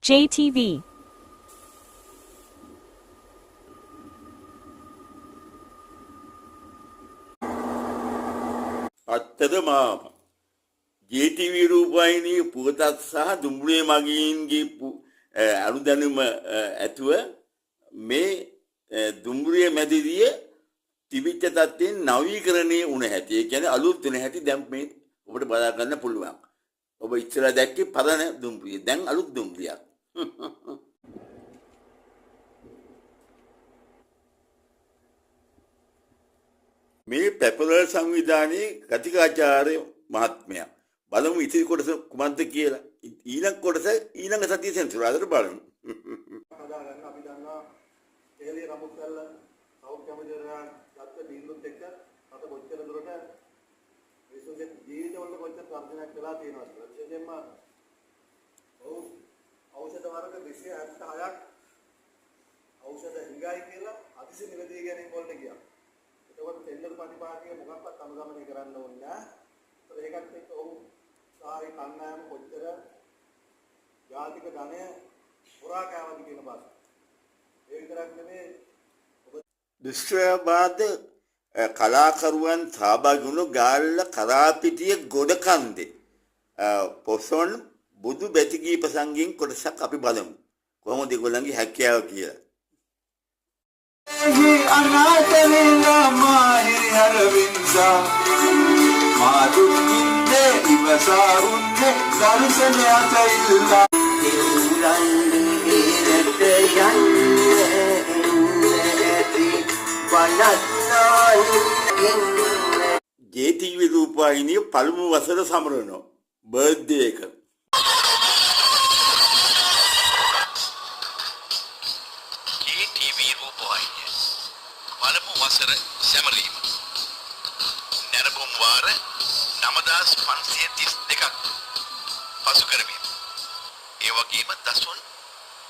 JTV. අත්තද මාම JTV රූපවාහිනී පුවතත් සහ දුම්රිය මගීන්ගේ අනුදැනුම ඇතුව මේ දුම්රිය මැදිරිය තිබිච්ච තත්ත්වයෙන් නවීකරණය වුණ හැටි. ඒ කියන්නේ අලුත් වෙන හැටි දැන් මේ ඔබට බලා ගන්න පුළුවන්. ඔබ ඉස්සර දැක්කේ පරණ දුම්රිය. දැන් අලුත් දුම්රියක්. මේ පැපලර් සංවිධානයේ කතිකාචාර්ය මහත්මයා බලමු ඉතිරි කොටස කුමක්ද කියලා. ඊළඟ කොටස ඊළඟ සතියේ සෙන්සුරාදාට බලමු. හදාගන්න අපි දන්නවා තේලිය රමුස්සල්ල සෞඛ්‍ය අමාත්‍යාංශ ගත්ත බින්දුත් එක්ක අත කොච්චර දුරට විශ්වගේ ජීවිතවල කොච්චර තර්ජනයක් වෙලා තියෙනවද කියලා. විශේෂයෙන්ම ඖෂධ වර්ග 276ක් ඖෂධ හිඟයි කියලා අතිශය නිවැරදි ගැනීම වලට ගියා. ඒකවත් ටෙන්ඩර් ප්‍රතිපාදකය මොකක්වත් අනුගමනය කරන්න ඕනේ නැහැ. ඒකත් එක්ක ඔහු සායි කණ්ඩායම කොච්චර ජාතික ධනය පුරා කෑවද කියන බස්. ඒ විතරක් නෙමෙයි දුෂ්කරවාද කලාකරුවන් සහභාගී වුණු ගාල්ල කරාපිටිය ගොඩකන්දේ පොසොන් බුදු බැතිගී ප්‍රසංගයෙන් කොටසක් අපි බලමු. කොහොමද ඒගොල්ලන්ගේ හැකියාව කියලා. අනාථවෙලා මාහි අරවින්දා මාදුකින්දේ ඉවසාරුන්නේ දර්ශනයට ඉල්ලා දෙවුරන්නේ රට යන්නේ JTV රූපවාහිනිය පළමු වසර සමරනවා බර්ත්ඩේ එක. JTV රූපවාහිනිය පළමු වසර සැමරීම නැරඹුම් වාර 9532ක් පසු කරමින් ඒ වගේම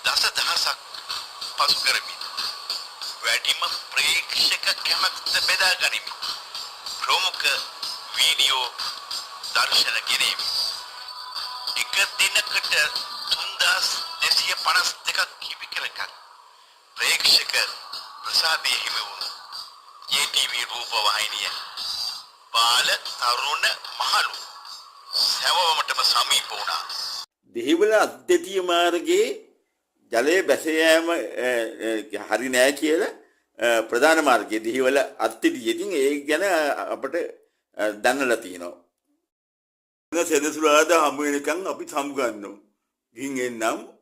දසදහසක් පසු කරමින් වැඩිම ප්‍රේක්ෂක කැමැත්ත බෙදා ගනිමින් ප්‍රමුඛ වීඩියෝ දර්ශන ගෙනීම එක දිනකට 3252ක් කිවිකලක ප්‍රේක්ෂක ප්‍රසාදයේ හිමි වුණු JTV රූපවාහිනිය බාල තරුණ මහලු සැවොමටම සමීප වුණා. දෙහිවල අද්දෙතිය මාර්ගයේ ජලයේ බැස යෑම හරි නෑ කියලා ප්‍රධාන මාර්ගයේ දෙහිවල අත්තිදී. ඉතින් ඒ ගැන අපිට දැනලා තියෙනවා. සෙනසුරාදා හමු වෙනකන් අපි සමු ගන්නවා. ගිහින් එන්නම්.